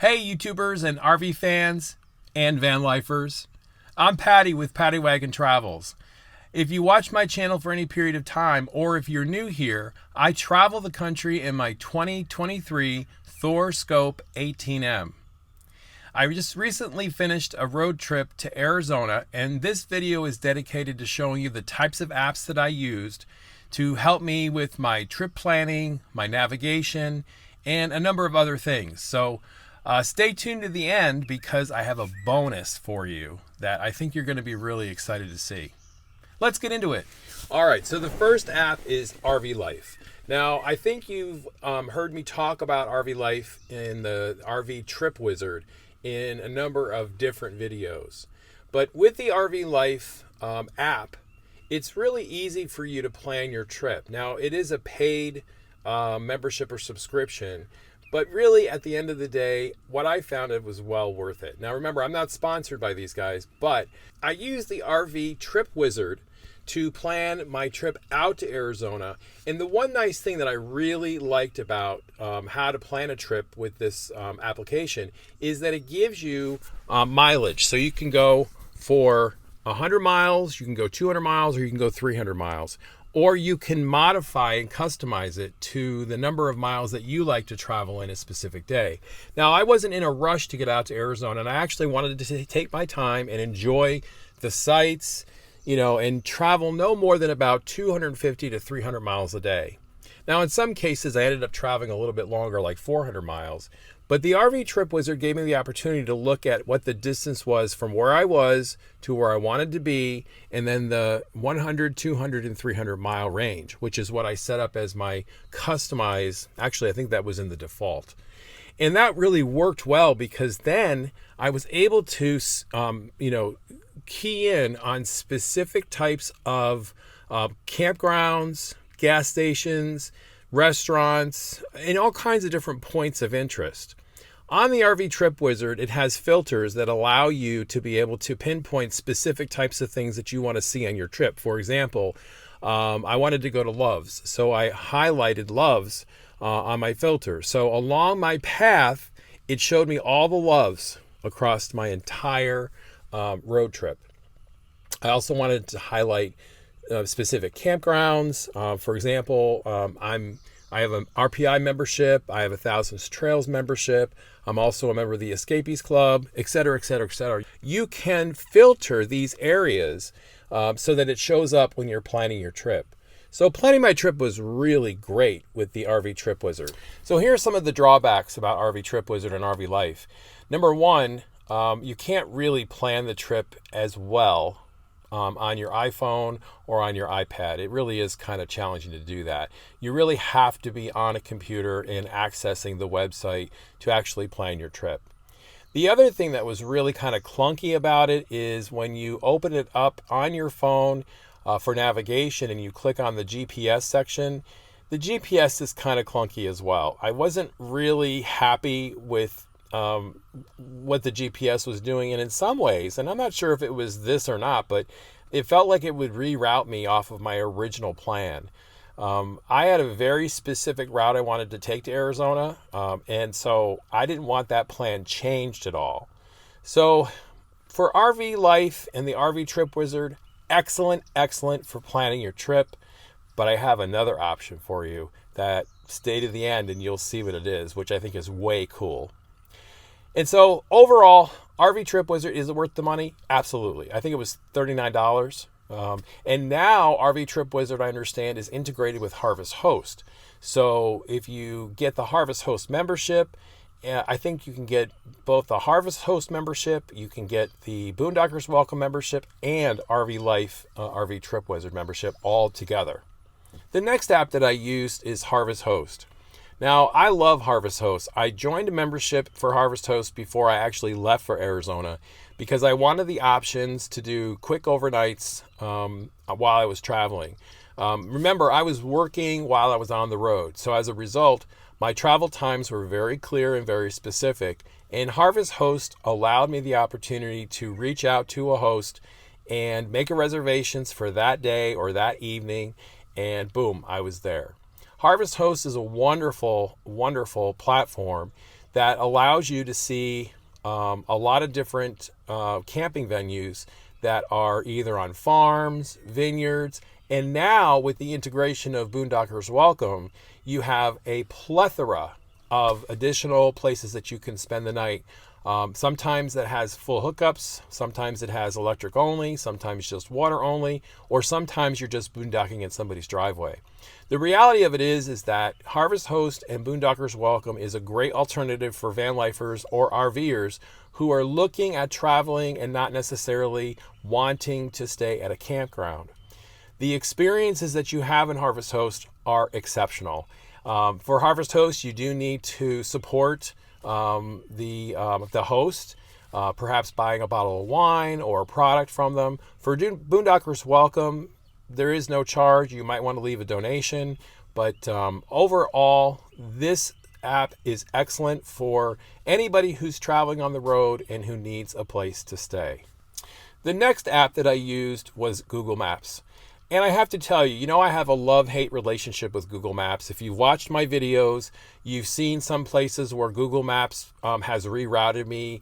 Hey YouTubers and RV fans and van lifers. I'm Paddy with Paddy Wagon Travels. If you watch my channel for any period of time, or if you're new here, I travel the country in my 2023 Thor Scope 18M. I just recently finished a road trip to Arizona, and this video is dedicated to showing you the types of apps that I used to help me with my trip planning, my navigation, and a number of other things. So stay tuned to the end because I have a bonus for you that I think you're going to be really excited to see. Let's get into it. All right, so the first app is rvlife. Now, I think you've heard me talk about rvlife in the RV Trip Wizard in a number of different videos. But with the rvlife app, it's really easy for you to plan your trip. Now, it is a paid membership or subscription, but really, at the end of the day, what I found, it was well worth it. Now, remember, I'm not sponsored by these guys, but I use the RV Trip Wizard to plan my trip out to Arizona. And the one nice thing that I really liked about how to plan a trip with this application is that it gives you mileage. So you can go for 100 miles, you can go 200 miles, or you can go 300 miles. Or you can modify and customize it to the number of miles that you like to travel in a specific day. Now, I wasn't in a rush to get out to Arizona, and I actually wanted to take my time and enjoy the sights, and travel no more than about 250 to 300 miles a day. Now, in some cases, I ended up traveling a little bit longer, like 400 miles. But the RV Trip Wizard gave me the opportunity to look at what the distance was from where I was to where I wanted to be, and then the 100, 200, and 300 mile range, which is what I set up as my customized. Actually, I think that was in the default. And that really worked well because then I was able to, key in on specific types of campgrounds, gas stations, restaurants, and all kinds of different points of interest. On the RV Trip Wizard, it has filters that allow you to be able to pinpoint specific types of things that you want to see on your trip. For example, I wanted to go to Love's, so I highlighted Love's on my filter. So along my path, it showed me all the Love's across my entire road trip. I also wanted to highlight specific campgrounds. For example, I have an RPI membership. I have a Thousands Trails membership. I'm also a member of the Escapees Club, et cetera, et cetera, et cetera. You can filter these areas so that it shows up when you're planning your trip. So planning my trip was really great with the RV Trip Wizard. So here are some of the drawbacks about RV Trip Wizard and rvlife. Number one, you can't really plan the trip as well on your iPhone or on your iPad. It really is kind of challenging to do that. You really have to be on a computer and accessing the website to actually plan your trip. The other thing that was really kind of clunky about it is when you open it up on your phone for navigation and you click on the GPS section, the GPS is kind of clunky as well. I wasn't really happy with what the GPS was doing, and in some ways, and I'm not sure if it was this or not, but it felt like it would reroute me off of my original plan. I had a very specific route I wanted to take to Arizona, and so I didn't want that plan changed at all. So for rvlife and the RV Trip Wizard, excellent for planning your trip, but I have another option for you that stay to the end and you'll see what it is, which I think is way cool. And so overall, RV Trip Wizard, is it worth the money? Absolutely. I think it was $39. And now RV Trip Wizard, I understand, is integrated with Harvest Host. So if you get the Harvest Host membership, I think you can get both the Harvest Host membership, you can get the Boondockers Welcome membership, and rvlife RV Trip Wizard membership all together. The next app that I used is Harvest Host. Now, I love Harvest Host. I joined a membership for Harvest Host before I actually left for Arizona because I wanted the options to do quick overnights while I was traveling. Remember, I was working while I was on the road. So as a result, my travel times were very clear and very specific. And Harvest Host allowed me the opportunity to reach out to a host and make a reservations for that day or that evening. And boom, I was there. Harvest Host is a wonderful, wonderful platform that allows you to see a lot of different camping venues that are either on farms, vineyards, and now with the integration of Boondockers Welcome, you have a plethora of additional places that you can spend the night. Sometimes that has full hookups, sometimes it has electric only, sometimes just water only, or sometimes you're just boondocking in somebody's driveway. The reality of it is that Harvest Host and Boondockers Welcome is a great alternative for van lifers or RVers who are looking at traveling and not necessarily wanting to stay at a campground. The experiences that you have in Harvest Host are exceptional. For Harvest Host, you do need to support the host, perhaps buying a bottle of wine or a product from them. For Boondockers Welcome, there is no charge. You might want to leave a donation, but overall, this app is excellent for anybody who's traveling on the road and who needs a place to stay. The next app that I used was Google Maps. And I have to tell you, I have a love-hate relationship with Google Maps. If you've watched my videos, you've seen some places where Google Maps has rerouted me,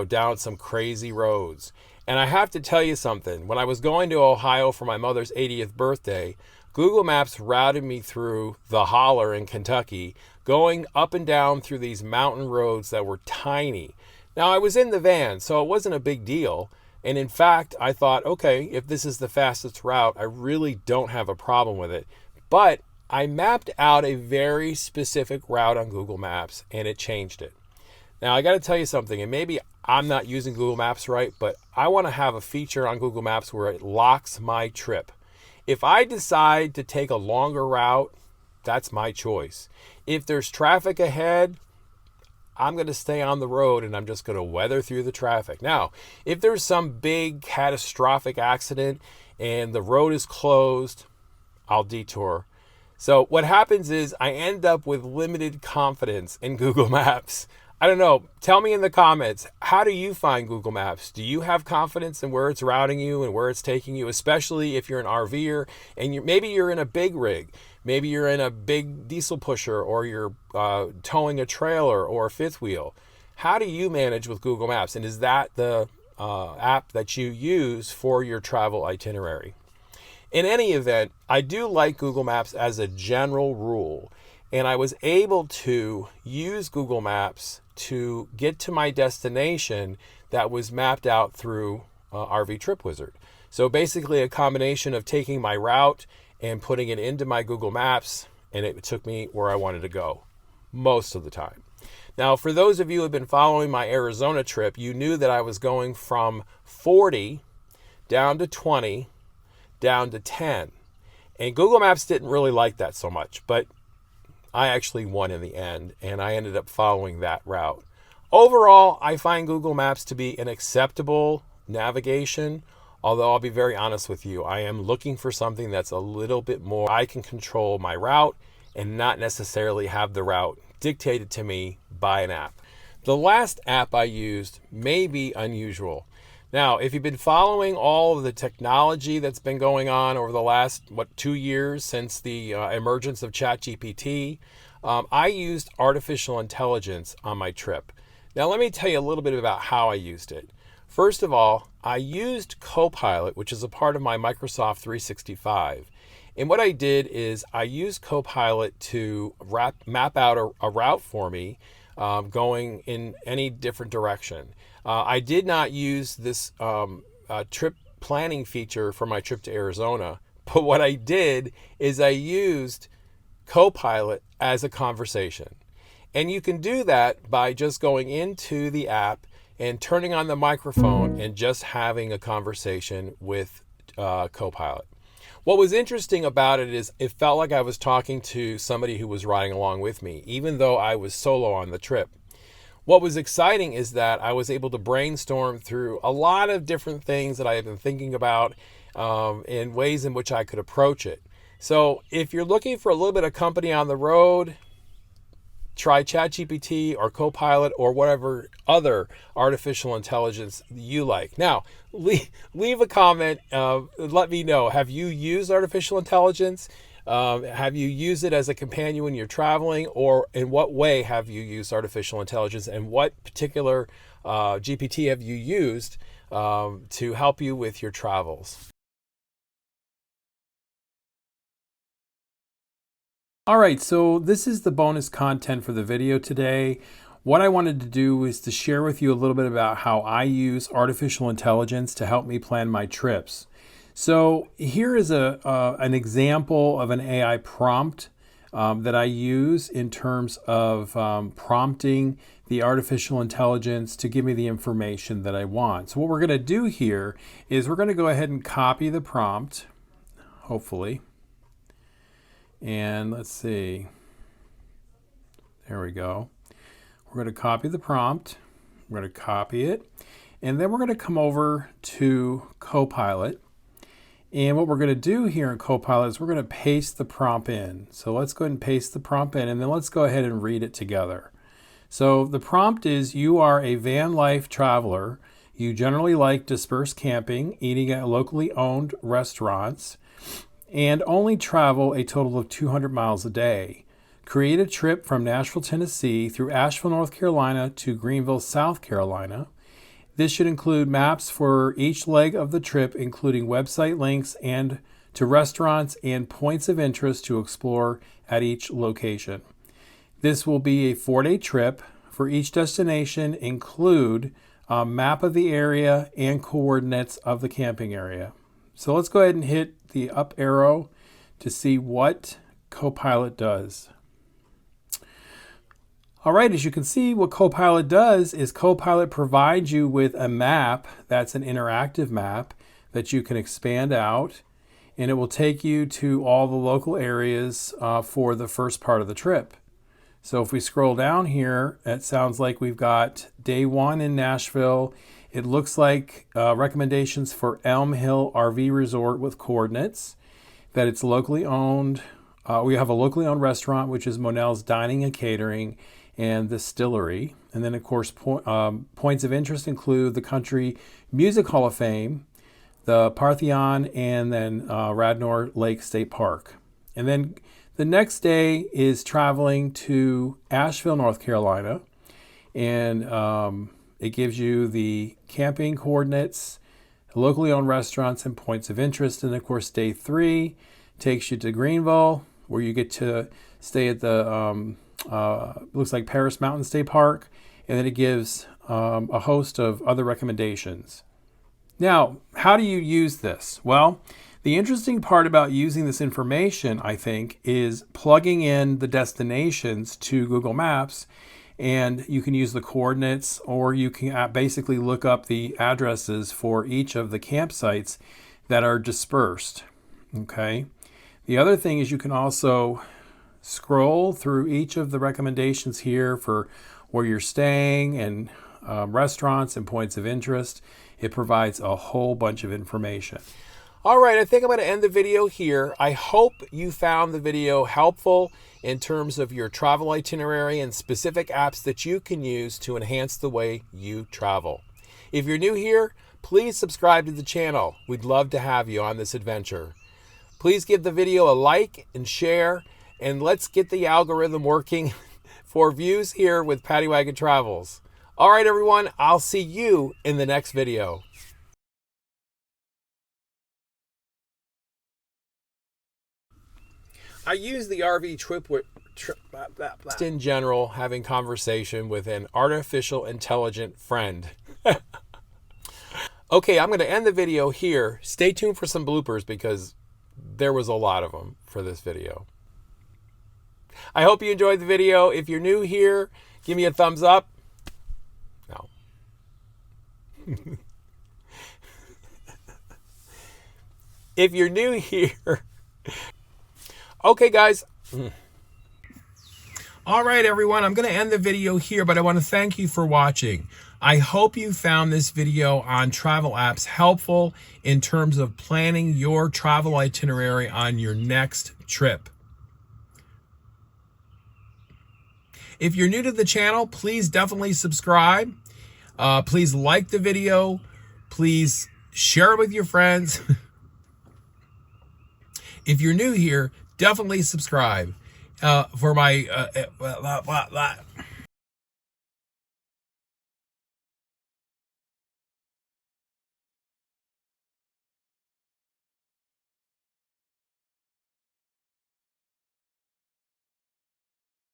down some crazy roads. And I have to tell you something. When I was going to Ohio for my mother's 80th birthday, Google Maps routed me through the holler in Kentucky, going up and down through these mountain roads that were tiny. Now, I was in the van, so it wasn't a big deal. And in fact, I thought, okay, if this is the fastest route, I really don't have a problem with it. But I mapped out a very specific route on Google Maps, and it changed it. Now, I got to tell you something, and maybe I'm not using Google Maps right, but I want to have a feature on Google Maps where it locks my trip. If I decide to take a longer route, that's my choice. If there's traffic ahead, I'm going to stay on the road and I'm just going to weather through the traffic. Now, if there's some big catastrophic accident and the road is closed, I'll detour. So what happens is I end up with limited confidence in Google Maps. I don't know. Tell me in the comments, how do you find Google Maps? Do you have confidence in where it's routing you and where it's taking you, especially if you're an RVer and maybe you're in a big rig? Maybe you're in a big diesel pusher or you're towing a trailer or a fifth wheel. How do you manage with Google Maps? And is that the app that you use for your travel itinerary? In any event, I do like Google Maps as a general rule. And I was able to use Google Maps to get to my destination that was mapped out through RV Trip Wizard. So basically a combination of taking my route and putting it into my Google Maps, and it took me where I wanted to go most of the time. Now, for those of you who have been following my Arizona trip, you knew that I was going from 40 down to 20 down to 10. And Google Maps didn't really like that so much, but I actually won in the end, and I ended up following that route. Overall, I find Google Maps to be an acceptable navigation, although I'll be very honest with you. I am looking for something that's a little bit more, I can control my route and not necessarily have the route dictated to me by an app. The last app I used may be unusual. Now, if you've been following all of the technology that's been going on over the last, 2 years since the emergence of ChatGPT, I used artificial intelligence on my trip. Now, let me tell you a little bit about how I used it. First of all, I used Copilot, which is a part of my Microsoft 365. And what I did is I used Copilot to map out a route for me going in any different direction. I did not use this trip planning feature for my trip to Arizona, but what I did is I used Copilot as a conversation. And you can do that by just going into the app and turning on the microphone and just having a conversation with Copilot. What was interesting about it is it felt like I was talking to somebody who was riding along with me, even though I was solo on the trip. What was exciting is that I was able to brainstorm through a lot of different things that I had been thinking about in ways in which I could approach it. So if you're looking for a little bit of company on the road, try ChatGPT or Copilot or whatever other artificial intelligence you like. Now, leave a comment. Let me know. Have you used artificial intelligence? Have you used it as a companion when you're traveling, or in what way have you used artificial intelligence, and what particular GPT have you used to help you with your travels? All right, so this is the bonus content for the video today. What I wanted to do is to share with you a little bit about how I use artificial intelligence to help me plan my trips. So here is an example of an AI prompt that I use in terms of prompting the artificial intelligence to give me the information that I want. So what we're going to do here is we're going to go ahead and copy the prompt, hopefully. And let's see, there we go. We're going to copy the prompt, we're going to copy it, and then we're going to come over to Copilot. And what we're going to do here in Copilot is we're going to paste the prompt in. So let's go ahead and paste the prompt in, and then let's go ahead and read it together. So the prompt is, you are a van life traveler. You generally like dispersed camping, eating at locally owned restaurants, and only travel a total of 200 miles a day. Create a trip from Nashville, Tennessee through Asheville, North Carolina to Greenville, South Carolina. This should include maps for each leg of the trip, including website links and to restaurants and points of interest to explore at each location. This will be a 4-day trip. For each destination, include a map of the area and coordinates of the camping area. So let's go ahead and hit the up arrow to see what Copilot does. All right, as you can see, what Copilot does is Copilot provides you with a map that's an interactive map that you can expand out, and it will take you to all the local areas for the first part of the trip. So if we scroll down here, it sounds like we've got day 1 in Nashville. It looks like recommendations for Elm Hill RV Resort with coordinates, that it's locally owned. We have a locally owned restaurant, which is Monell's Dining and Catering, and Distillery. And then, of course, points of interest include the Country Music Hall of Fame, the Parthenon, and then Radnor Lake State Park. And then the next day is traveling to Asheville, North Carolina, and it gives you the camping coordinates, locally owned restaurants, and points of interest. And of course, day 3 takes you to Greenville, where you get to stay at the, looks like Paris Mountain State Park. And then it gives a host of other recommendations. Now, how do you use this? Well, the interesting part about using this information, I think, is plugging in the destinations to Google Maps. And you can use the coordinates, or you can basically look up the addresses for each of the campsites that are dispersed. Okay. The other thing is you can also scroll through each of the recommendations here for where you're staying and restaurants and points of interest. It provides a whole bunch of information. All right, I think I'm going to end the video here. I hope you found the video helpful in terms of your travel itinerary and specific apps that you can use to enhance the way you travel. If you're new here, please subscribe to the channel. We'd love to have you on this adventure. Please give the video a like and share, and let's get the algorithm working for views here with Paddy Wagon Travels. All right, everyone, I'll see you in the next video. I use the RV trip in general, having conversation with an artificial intelligent friend. Okay, I'm going to end the video here. Stay tuned for some bloopers because there was a lot of them for this video. I hope you enjoyed the video. If you're new here, give me a thumbs up. No. If you're new here, okay, guys. All right, everyone, I'm going to end the video here, but I want to thank you for watching. I hope you found this video on travel apps helpful in terms of planning your travel itinerary on your next trip. If you're new to the channel, please definitely subscribe. Please like the video. Please share it with your friends. If you're new here, definitely subscribe for my